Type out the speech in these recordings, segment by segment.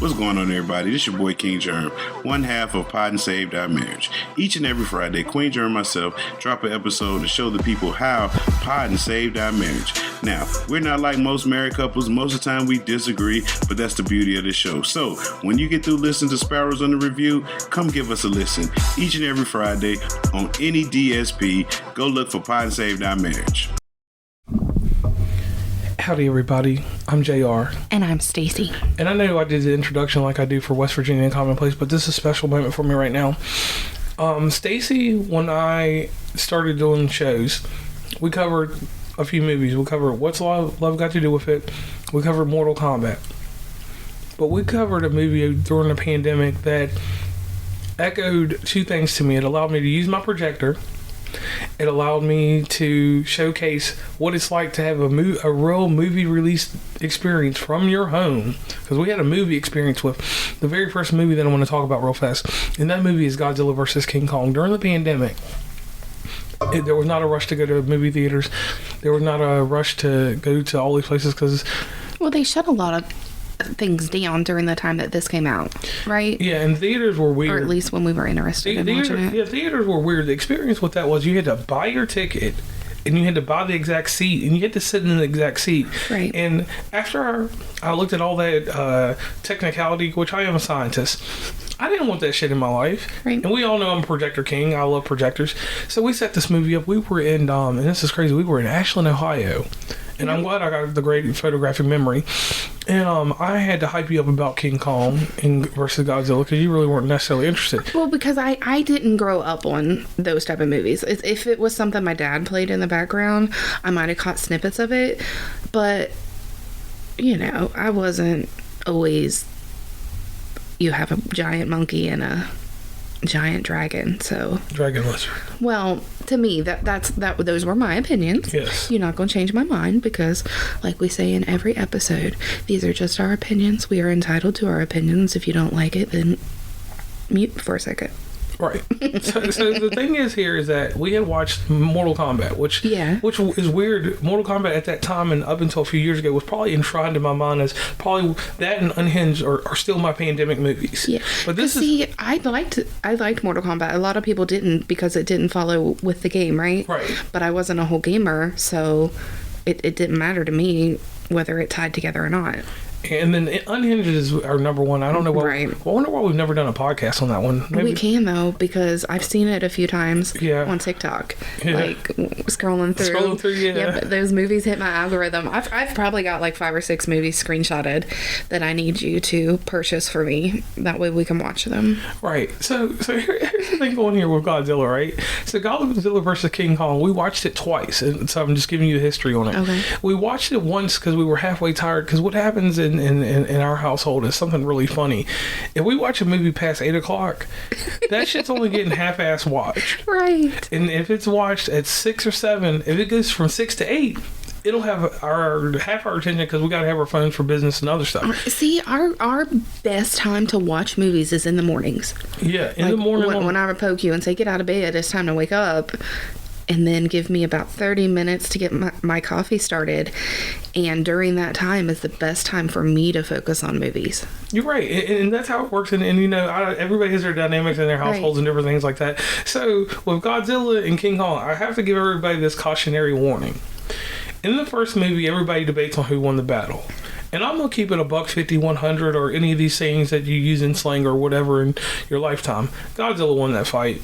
What's going on, everybody? This your boy King Germ, one half of Pod and Saved Our Marriage. Each and every Friday, Queen Germ and myself drop an episode to show the people how Pod and Saved Our Marriage. Now, we're not like most married couples. Most of the time we disagree, but that's the beauty of the show. So, when you get through listening to Sparrows on the Review, come give us a listen. Each and every Friday on any DSP, go look for Pod and Saved Our Marriage. Howdy, everybody. I'm JR. And I'm Stacey. And I know I did the introduction like I do for West Virginia and Commonplace, but this is a special moment for me right now. Stacey, when I started doing shows, we covered a few movies. We covered What's Love Got to Do With It. We covered Mortal Kombat. But we covered a movie during the pandemic that echoed two things to me. It allowed me to use my projector. It allowed me to showcase what it's like to have a real movie release experience from your home. Because we had a movie experience with the very first movie that I want to talk about real fast. And that movie is Godzilla vs. King Kong. During the pandemic, there was not a rush to go to movie theaters. There was not a rush to go to all these places because... Well, they shut a lot of things down during the time that this came out, right? Yeah, and theaters were weird. Or at least when we were interested in watching it. Yeah, theaters were weird. The experience with that was you had to buy your ticket and you had to buy the exact seat and you had to sit in the exact seat. Right. And after I looked at all that technicality, which I am a scientist, I didn't want that shit in my life. Right. And we all know I'm a projector king. I love projectors. So we set this movie up. We were in, and this is crazy, we were in Ashland, Ohio. And I'm glad I got the great photographic memory. And I had to hype you up about King Kong versus Godzilla because you really weren't necessarily interested. Well, because I didn't grow up on those type of movies. If it was something my dad played in the background, I might have caught snippets of it. But, you know, I wasn't always... You have a giant monkey and a giant dragon, so... Dragon lizard. Well, to me, those were my opinions. Yes. You're not going to change my mind because, like we say in every episode, these are just our opinions. We are entitled to our opinions. If you don't like it, then mute for a second. Right. So the thing is here is that we had watched Mortal Kombat, which is weird. Mortal Kombat at that time and up until a few years ago was probably enshrined in my mind as probably that and Unhinged are still my pandemic movies. Yeah. But I liked Mortal Kombat. A lot of people didn't because it didn't follow with the game, right? Right. But I wasn't a whole gamer, so it didn't matter to me whether it tied together or not. And then Unhinged is our number one. I don't know why. Right. I wonder why we've never done a podcast on that one. Maybe. We can though because I've seen it a few times on TikTok. Yeah. Like scrolling through. Yeah. But those movies hit my algorithm. I've probably got like 5 or 6 movies screenshotted that I need you to purchase for me. That way we can watch them. Right. So here's the thing going here with Godzilla, right? So Godzilla versus King Kong, we watched it twice, and so I'm just giving you the history on it. Okay. We watched it once because we were halfway tired. Because what happens in our household is something really funny. If we watch a movie past 8 o'clock, that shit's only getting half-ass watched. Right. And if it's watched at 6 or 7, if it goes from 6 to 8, it'll have half our attention because we got to have our phones for business and other stuff. See, our best time to watch movies is in the mornings. Yeah, in the morning. When I would poke you and say, get out of bed, it's time to wake up. And then give me about 30 minutes to get my coffee started. And during that time is the best time for me to focus on movies. You're right. And that's how it works. And you know, everybody has their dynamics in their households and different things like that. So with Godzilla and King Kong, I have to give everybody this cautionary warning. In the first movie, everybody debates on who won the battle. And I'm going to keep it $150, 100, or any of these things that you use in slang or whatever in your lifetime. Godzilla won that fight.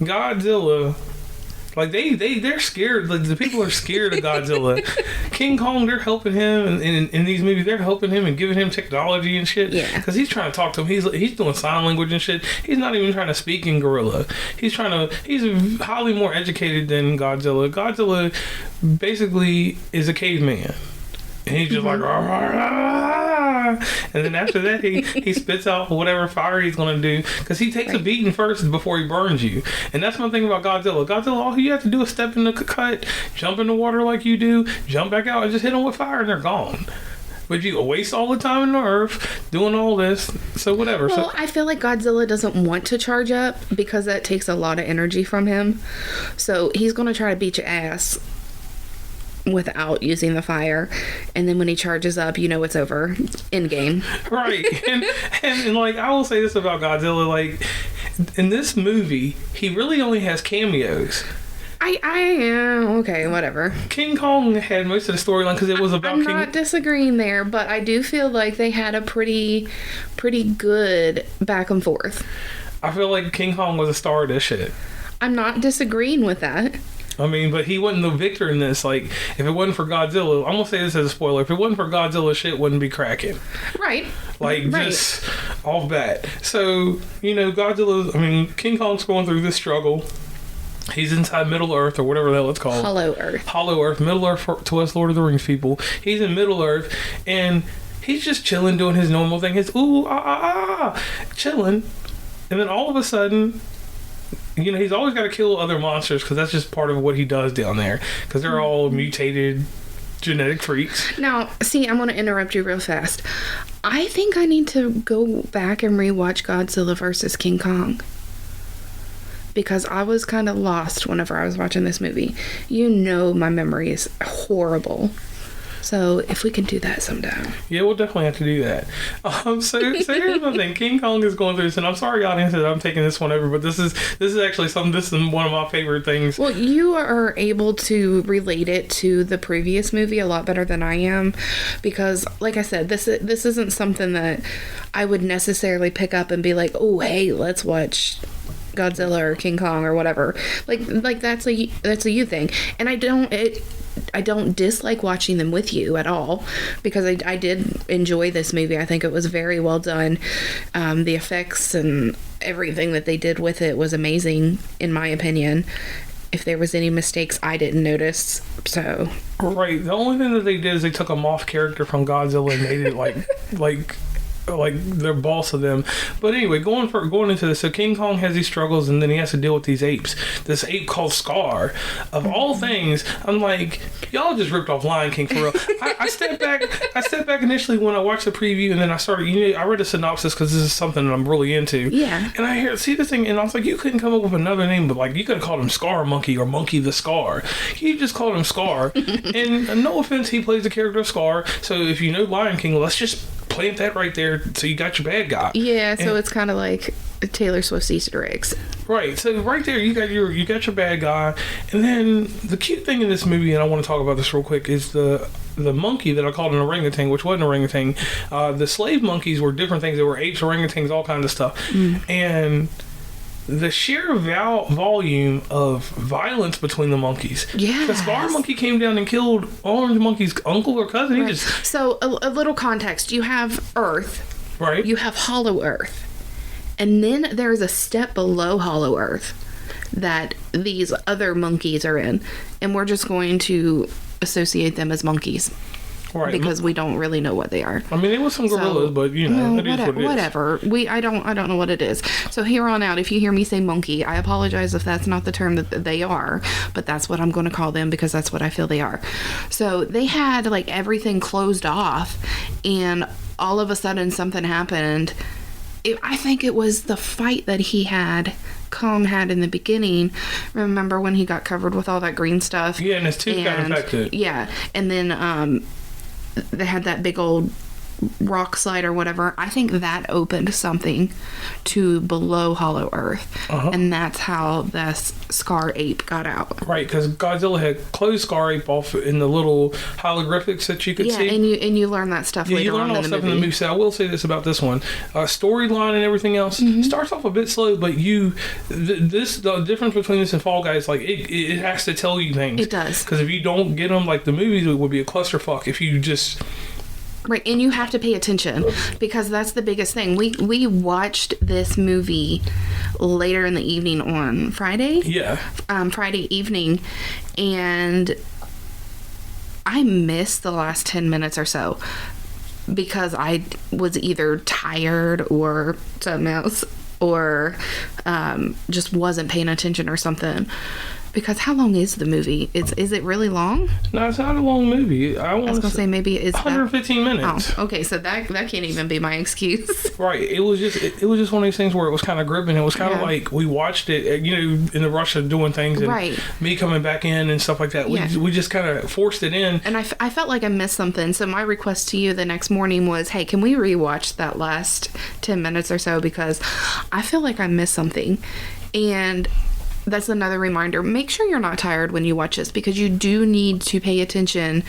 Godzilla... Like, they're scared. Like, the people are scared of Godzilla. King Kong, they're helping him. And in these movies, they're helping him and giving him technology and shit. Yeah. Because he's trying to talk to him. He's doing sign language and shit. He's not even trying to speak in gorilla. He's highly more educated than Godzilla. Godzilla basically is a caveman. And he's just like, rah, rah, rah. And then after that, he spits out whatever fire he's going to do because he takes a beating first before he burns you. And that's my thing about Godzilla. Godzilla, all you have to do is step in the cut, jump in the water like you do, jump back out, and just hit them with fire, and they're gone. But you waste all the time on the earth doing all this, so whatever. Well, I feel like Godzilla doesn't want to charge up because that takes a lot of energy from him. So he's going to try to beat your ass without using the fire, and then when he charges up, you know it's over. End game. Right. And like, I will say this about Godzilla, like, in this movie, he really only has cameos. Okay, whatever. King Kong had most of the storyline because it was about I'm not disagreeing there, but I do feel like they had a pretty good back and forth. I feel like King Kong was a star of this shit. I'm not disagreeing with that. I mean, but he wasn't the victor in this. Like, if it wasn't for Godzilla, I'm gonna say this as a spoiler, if it wasn't for Godzilla, shit wouldn't be cracking. Right. Like, right. Just off bat. So, King Kong's going through this struggle. He's inside Middle Earth, or whatever the hell it's called. Hollow Earth. Hollow Earth. Middle Earth to us Lord of the Rings people. He's in Middle Earth, and he's just chilling, doing his normal thing. His chilling. And then all of a sudden, he's always got to kill other monsters because that's just part of what he does down there. Because they're all mutated genetic freaks. Now, see, I'm going to interrupt you real fast. I think I need to go back and rewatch Godzilla versus King Kong. Because I was kind of lost whenever I was watching this movie. My memory is horrible. So if we can do that sometime. Yeah, we'll definitely have to do that. So here's the thing. King Kong is going through this, and I'm sorry, audience, that I'm taking this one over, but this is actually this is one of my favorite things. Well, you are able to relate it to the previous movie a lot better than I am, because, like I said, this isn't something that I would necessarily pick up and be like, oh, hey, let's watch Godzilla or King Kong or whatever. Like that's a you thing, and I don't dislike watching them with you at all, because I did enjoy this movie. I think it was very well done. The effects and everything that they did with it was amazing, in my opinion. If there was any mistakes, I didn't notice. So right, the only thing that they did is they took a moth character from Godzilla and made it like they're boss of them. But anyway, going into this, so King Kong has these struggles, and then he has to deal with these apes. This ape called Scar. Of all things, I'm like, y'all just ripped off Lion King for real. I stepped back initially when I watched the preview, and then I started, I read a synopsis because this is something that I'm really into. Yeah. And I see this thing, and I was like, you couldn't come up with another name, but like, you could have called him Scar Monkey or Monkey the Scar. You just called him Scar. And no offense, he plays the character of Scar. So if you know Lion King, let's just plant that right there, so you got your bad guy. Yeah, so it's kind of like Taylor Swift's Easter eggs. Right, so right there you got your bad guy, and then the cute thing in this movie, and I want to talk about this real quick, is the monkey that I called an orangutan, which wasn't an orangutan. The slave monkeys were different things. They were apes, orangutans, all kinds of stuff, and the sheer volume of violence between the monkeys. Yeah. The Scar Monkey came down and killed Orange Monkey's uncle or cousin. Right. So a little context. You have Earth. Right. You have Hollow Earth. And then there's a step below Hollow Earth that these other monkeys are in. And we're just going to associate them as monkeys. Right. Because we don't really know what they are. I mean, there was some gorillas, but it is what it is. Whatever. I don't know what it is. So here on out, if you hear me say monkey, I apologize if that's not the term that they are, but that's what I'm going to call them because that's what I feel they are. So they had like everything closed off, and all of a sudden something happened. I think it was the fight that Kong had in the beginning. Remember when he got covered with all that green stuff? Yeah, and his tooth got infected. Yeah, and then they had that big old rock slide or whatever. I think that opened something to below Hollow Earth, and that's how this Scar Ape got out. Right, because Godzilla had closed Scar Ape off in the little hieroglyphics that you could see. Yeah, and you learn that stuff later on in the movie. You learn all stuff in the movie. So I will say this about this one: storyline and everything else starts off a bit slow, but the difference between this and Fall Guys, like it has to tell you things. It does, because if you don't get them, like the movie would be a clusterfuck if you just. Right, and you have to pay attention because that's the biggest thing. We watched this movie later in the evening on Friday. Yeah. Friday evening, and I missed the last 10 minutes or so because I was either tired or something else, or just wasn't paying attention or something. Because how long is the movie? Is it really long? No, it's not a long movie. I was gonna say maybe it's 115 minutes. Oh, okay, so that can't even be my excuse. Right. It was just one of these things where it was kind of gripping. It was kind of like we watched it, in the rush of doing things, and me coming back in and stuff like that. We just kind of forced it in. And I felt like I missed something. So my request to you the next morning was, hey, can we rewatch that last 10 minutes or so, because I feel like I missed something. And that's another reminder. Make sure you're not tired when you watch this, because you do need to pay attention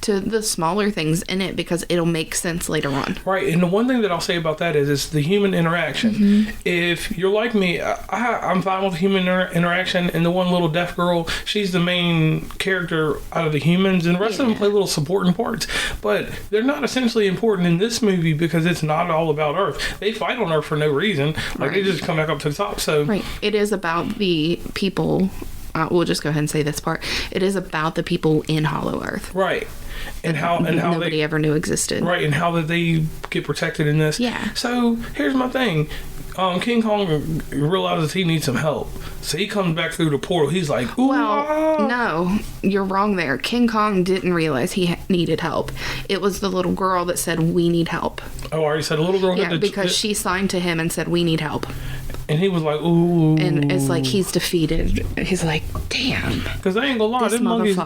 to the smaller things in it, because it'll make sense later on. Right. And the one thing that I'll say about that is it's the human interaction. Mm-hmm. If you're like me, I'm fine with human interaction. And the one little deaf girl, she's the main character out of the humans, and the rest of them play little supporting parts. But they're not essentially important in this movie, because it's not all about Earth. They fight on Earth for no reason. Like, they just come back up to the top. So it is about the people. We'll just go ahead and say this part. It is about the people in Hollow Earth, right? And how nobody ever knew existed, right? And how that they get protected in this. Yeah. So here's my thing. King Kong realizes he needs some help, so he comes back through the portal. He's like, ooh, no, you're wrong there. King Kong didn't realize he needed help. It was the little girl that said, we need help. Oh, I already said a little girl. Yeah, because she signed to him and said, we need help. And he was like, ooh. And it's like he's defeated. He's like, damn. Because I ain't gonna lie, the monkeys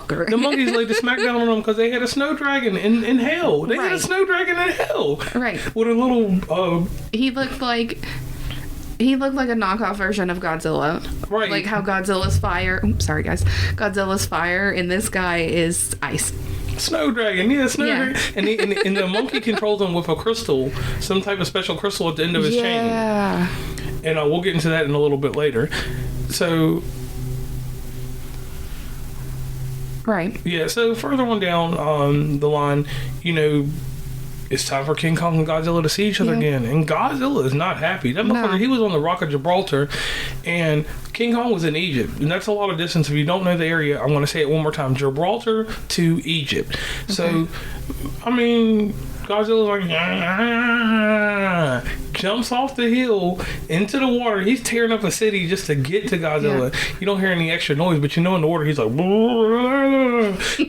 laid the smack down on them because they had a snow dragon in hell. They had a snow dragon in hell. Right. With a little... He looked like a knockoff version of Godzilla. Right. Like how Godzilla's fire... Oops, sorry, guys. Godzilla's fire, and this guy is ice. Snow dragon, dragon. And the monkey controls him with a crystal, some type of special crystal at the end of his chain. Yeah. And we'll get into that in a little bit later. So... Right. Yeah, so further on down the line, it's time for King Kong and Godzilla to see each other again. And Godzilla is not happy. That motherfucker, he was on the Rock of Gibraltar, and King Kong was in Egypt. And that's a lot of distance. If you don't know the area, I'm going to say it one more time. Gibraltar to Egypt. Okay. So, Godzilla's like, jumps off the hill into the water. He's tearing up a city just to get to Godzilla. Yeah. You don't hear any extra noise, but in the water, he's like,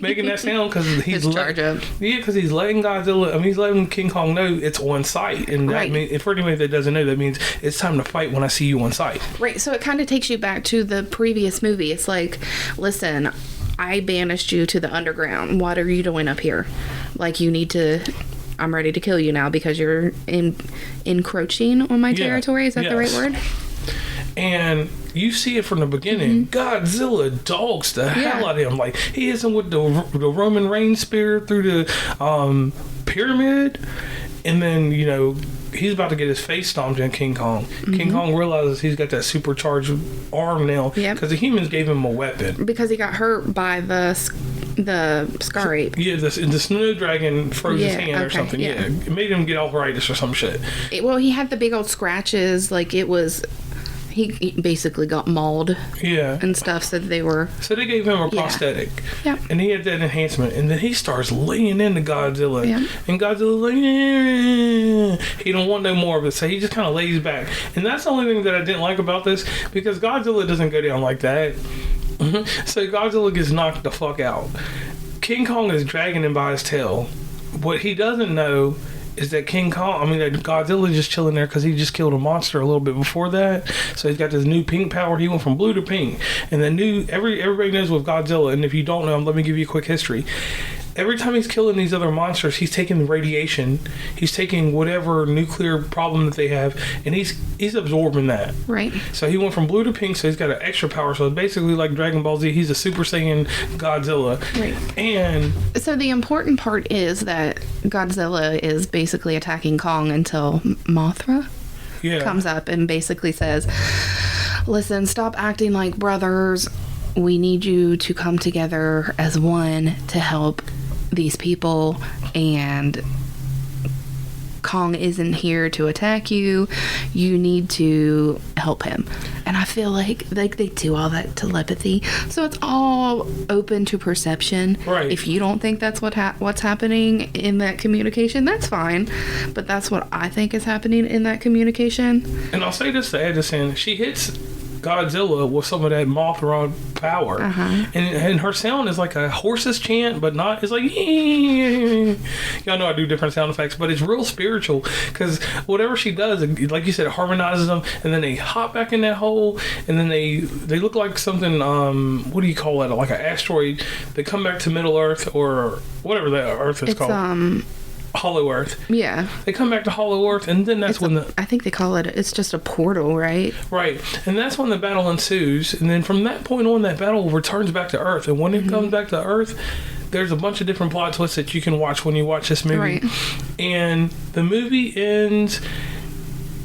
making that sound because he's because he's letting Godzilla, he's letting King Kong know it's on sight. And that means, for anybody that doesn't know, that means it's time to fight when I see you on sight. Right. So it kind of takes you back to the previous movie. It's like, listen, I banished you to the underground. What are you doing up here? Like, you need to... I'm ready to kill you now because you're encroaching on my territory. Is that the right word? And you see it from the beginning. Mm-hmm. Godzilla dogs the hell out of him. Like, he hits him with the Roman Reigns spear through the pyramid. And then, he's about to get his face stomped in King Kong. Mm-hmm. King Kong realizes he's got that supercharged arm now because the humans gave him a weapon. Because he got hurt by the scar ape. Yeah, the snow dragon froze his hand or something. Yeah. It made him get arthritis or some shit. He had the big old scratches. Like, it was... He basically got mauled and stuff, so they gave him a prosthetic. Yeah. And he had that enhancement. And then he starts laying into Godzilla. Yeah. And Godzilla's like, he don't want no more of it. So he just kind of lays back. And that's the only thing that I didn't like about this, because Godzilla doesn't go down like that. So Godzilla gets knocked the fuck out. King Kong is dragging him by his tail. What he doesn't know is that that Godzilla just chilling there because he just killed a monster a little bit before that. So he's got this new pink power. He went from blue to pink. And the everybody knows with Godzilla, and if you don't know, let me give you a quick history. Every time he's killing these other monsters, he's taking the radiation. He's taking whatever nuclear problem that they have, and he's absorbing that. Right. So he went from blue to pink, so he's got an extra power. So it's basically like Dragon Ball Z. He's a Super Saiyan Godzilla. Right. And so the important part is that Godzilla is basically attacking Kong until Mothra comes up and basically says, listen, stop acting like brothers. We need you to come together as one to help these people, and Kong isn't here to attack you. You need to help him. And I feel like they do all that telepathy, so it's all open to perception. Right. If you don't think that's what's happening in that communication, that's fine, but that's what I think is happening in that communication. And I'll say this to add this in: she hits Godzilla with some of that Mothra power. And her sound is like a horse's chant, but not, it's like, y'all know I do different sound effects, but it's real spiritual, because whatever she does, like you said, it harmonizes them, and then they hop back in that hole, and then they look like something, what do you call it, like an asteroid. They come back to Middle Earth, or whatever that Earth is called. Hollow Earth. Yeah. They come back to Hollow Earth, and then that's I think they call it, it's just a portal, right? Right. And that's when the battle ensues. And then from that point on, that battle returns back to Earth. And when it comes back to Earth, there's a bunch of different plot twists that you can watch when you watch this movie. Right. And the movie ends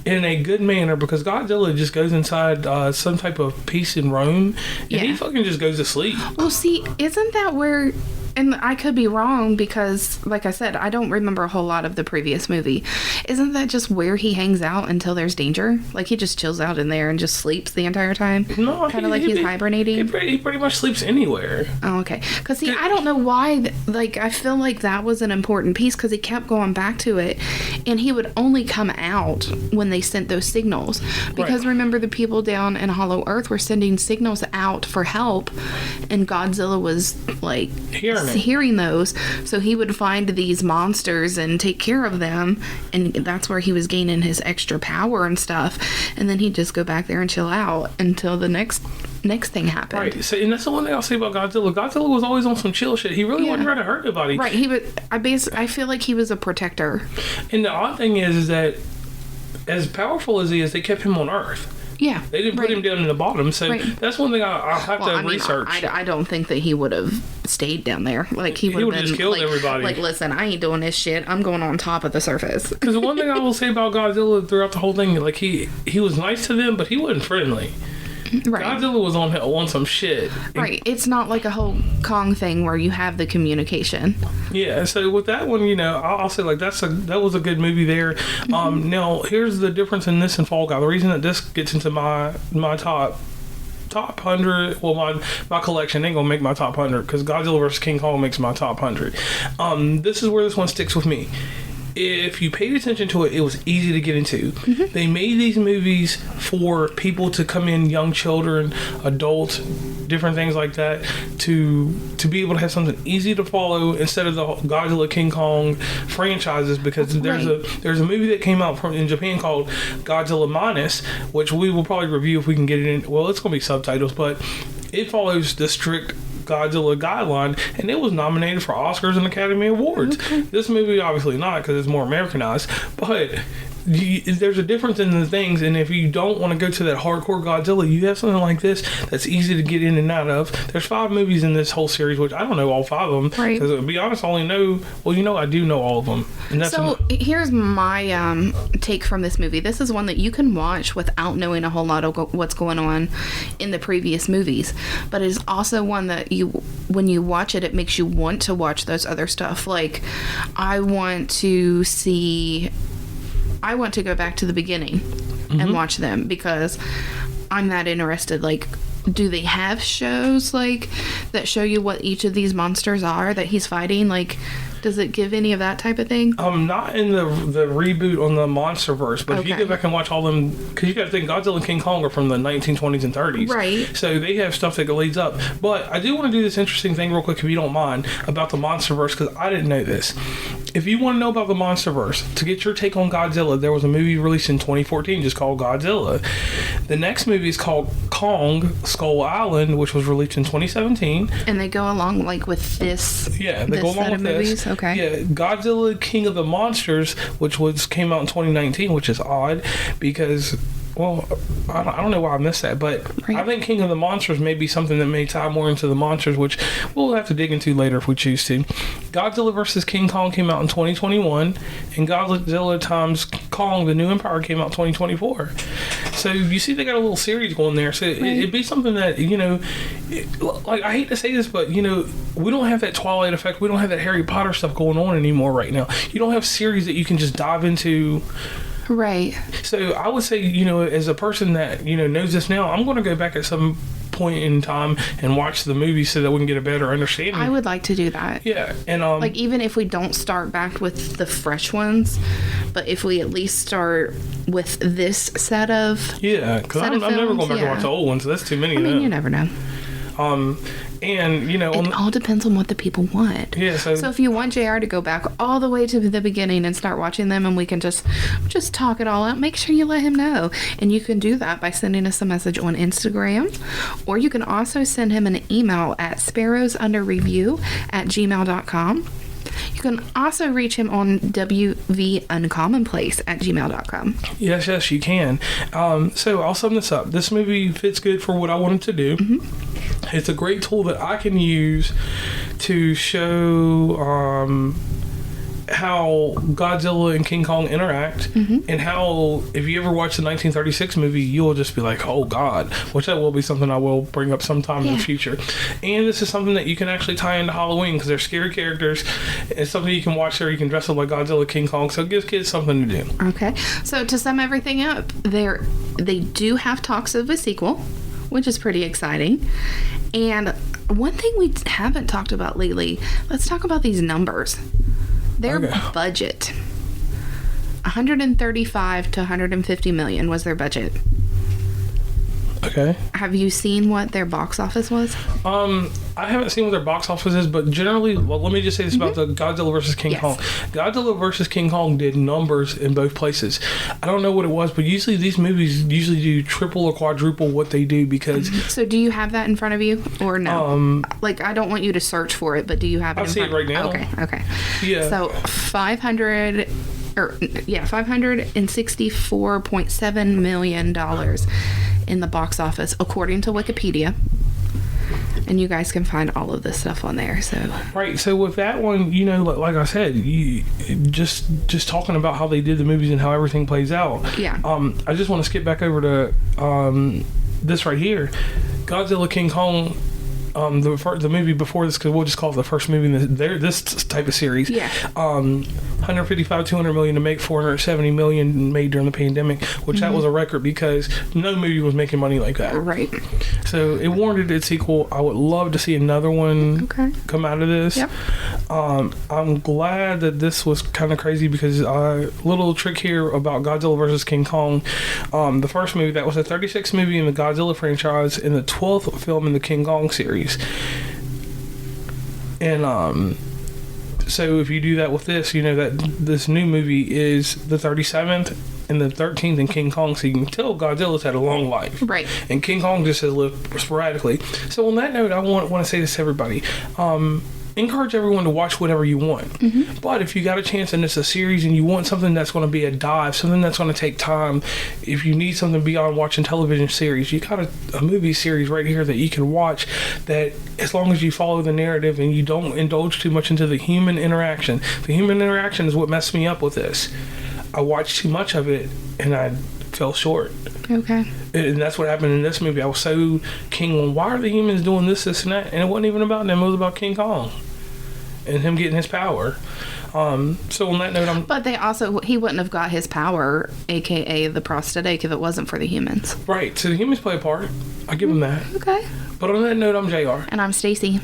in a good manner, because Godzilla just goes inside some type of peace in Rome, and he fucking just goes to sleep. Well, see, isn't that where... And I could be wrong, because, like I said, I don't remember a whole lot of the previous movie. Isn't that just where he hangs out until there's danger? Like, he just chills out in there and just sleeps the entire time? No, kind of like he's hibernating? He pretty much sleeps anywhere. Oh, okay. Because, see, I don't know why, like, I feel like that was an important piece, because he kept going back to it, and he would only come out when they sent those signals. Because remember, the people down in Hollow Earth were sending signals out for help, and Godzilla was, like... hearing those, so he would find these monsters and take care of them, and that's where he was gaining his extra power and stuff, and then he'd just go back there and chill out until the next thing happened. Right. So, and that's the one thing I'll say about Godzilla. Godzilla was always on some chill shit. He really wasn't trying to hurt nobody. Right. I feel like he was a protector. And the odd thing is that as powerful as he is, they kept him on Earth. Yeah. They didn't put him down in the bottom, so that's one thing I'll have to research. I don't think that he would have stayed down there. Like, he would have just killed everybody. Like, listen, I ain't doing this shit. I'm going on top of the surface. Because the one thing I will say about Godzilla throughout the whole thing, like, he was nice to them, but he wasn't friendly. Right. Godzilla was on some shit. Right. It's not like a whole Kong thing where you have the communication. Yeah. So with that one, I'll say, like, that was a good movie there. Now here's the difference in this and Fall Guy. The reason that this gets into my top 100, well, my collection ain't gonna make my top 100, because Godzilla vs. King Kong makes my top 100. This is where this one sticks with me. If you paid attention to it, it was easy to get into. They made these movies for people to come in, young children, adults, different things like that, to be able to have something easy to follow instead of the Godzilla King Kong franchises, because there's a movie that came out in Japan called Godzilla Minus, which we will probably review if we can get it in. Well, it's going to be subtitles, but it follows the strict Godzilla guideline, and it was nominated for Oscars and Academy Awards. This movie obviously not, because it's more Americanized, but there's a difference in the things, and if you don't want to go to that hardcore Godzilla, you have something like this that's easy to get in and out of. There's 5 movies in this whole series, which I don't know all 5 of them, because to be honest, I only know, I do know all of them. And that's here's my take from this movie. This is one that you can watch without knowing a whole lot of what's going on in the previous movies, but it's also one that when you watch it, it makes you want to watch those other stuff. Like, I want to go back to the beginning and watch them, because I'm that interested. Like, do they have shows like that show you what each of these monsters are that he's fighting? Like, does it give any of that type of thing? Not in the reboot on the MonsterVerse, but if you go back and watch all them, because you got to think Godzilla and King Kong are from the 1920s and 30s, right? So they have stuff that leads up. But I do want to do this interesting thing real quick, if you don't mind, about the MonsterVerse, because I didn't know this. If you want to know about the MonsterVerse, to get your take on Godzilla, there was a movie released in 2014 just called Godzilla. The next movie is called Kong Skull Island, which was released in 2017. And they go along like with this. Yeah, they go along with this. Okay. Yeah, Godzilla King of the Monsters, which came out in 2019, which is odd because, well, I don't know why I missed that, but I think King of the Monsters may be something that may tie more into the monsters, which we'll have to dig into later if we choose to. Godzilla vs. King Kong came out in 2021, and Godzilla times Kong, The New Empire came out in 2024. So you see they got a little series going there. So it'd be something that, like, I hate to say this, but, we don't have that Twilight effect. We don't have that Harry Potter stuff going on anymore right now. You don't have series that you can just dive into. Right. So I would say, as a person that, knows this now, I'm going to go back at some point point in time and watch the movie so that we can get a better understanding. I would like to do that. Yeah, and Like, even if we don't start back with the fresh ones, but if we at least start with this set of yeah, because set I'm of never films, going back to yeah. watch the old ones. That's too many I of mean, them. you never know. And you know, It all depends on what the people want. yeah. So if you want JR to go back all the way to the beginning and start watching them, and we can just talk it all out, make sure you let him know. And you can do that by sending us a message on Instagram, or you can also send him an email at sparrowsunderreview@gmail.com. You can also reach him on wvuncommonplace@gmail.com. Yes, you can. So I'll sum this up. This movie fits good for what I wanted to do. Mm-hmm. It's a great tool that I can use to show how Godzilla and King Kong interact, and how, if you ever watch the 1936 movie, you'll just be like, oh God, which that will be something I will bring up sometime in the future. And this is something that you can actually tie into Halloween, because they're scary characters. It's something you can watch there. You can dress up like Godzilla, King Kong, so it gives kids something to do. Okay, so to sum everything up, they do have talks of a sequel, which is pretty exciting. And one thing we haven't talked about lately, let's talk about these numbers. Their budget, 135 to 150 million was their budget. Okay. Have you seen what their box office was? I haven't seen what their box office is, but generally, well, let me just say this about the Godzilla versus King Kong. Godzilla versus King Kong did numbers in both places. I don't know what it was, but usually these movies do triple or quadruple what they do, because... So do you have that in front of you, or no? Like, I don't want you to search for it, but do you have it I see it right now. Okay. Yeah. So $564.7 million in the box office, according to Wikipedia. And you guys can find all of this stuff on there. So right. So with that one, you know, like I said, you just talking about how they did the movies and how everything plays out. Yeah. I just want to skip back over to this right here, Godzilla King Kong. The movie before this, because we'll just call it the first movie in this type of series. Yeah. 155, 200 million to make, 470 million made during the pandemic, which that was a record, because no movie was making money like that. Right. So it warranted its sequel. I would love to see another one come out of this. Yep. I'm glad that this was kind of crazy, because little trick here about Godzilla versus King Kong. The first movie, that was the 36th movie in the Godzilla franchise and the 12th film in the King Kong series. And so if you do that with this, you know that this new movie is the 37th and the 13th in King Kong, so you can tell Godzilla's had a long life. Right. And King Kong just has lived sporadically. So on that note, I want to say this to everybody. Encourage everyone to watch whatever you want. But if you got a chance and it's a series and you want something that's going to be a dive, something that's going to take time, if you need something beyond watching television series, you got a movie series right here that you can watch, that as long as you follow the narrative and you don't indulge too much into the human interaction. The human interaction is what messed me up with this. I watched too much of it and I fell short. Okay. And that's what happened in this movie. I was so keen on, why are the humans doing this, and that? And it wasn't even about them. It was about King Kong and him getting his power. So on that note, But he wouldn't have got his power, aka the prosthetic, if it wasn't for the humans. Right. So the humans play a part. I give them that. Okay. But on that note, I'm JR. And I'm Stacey.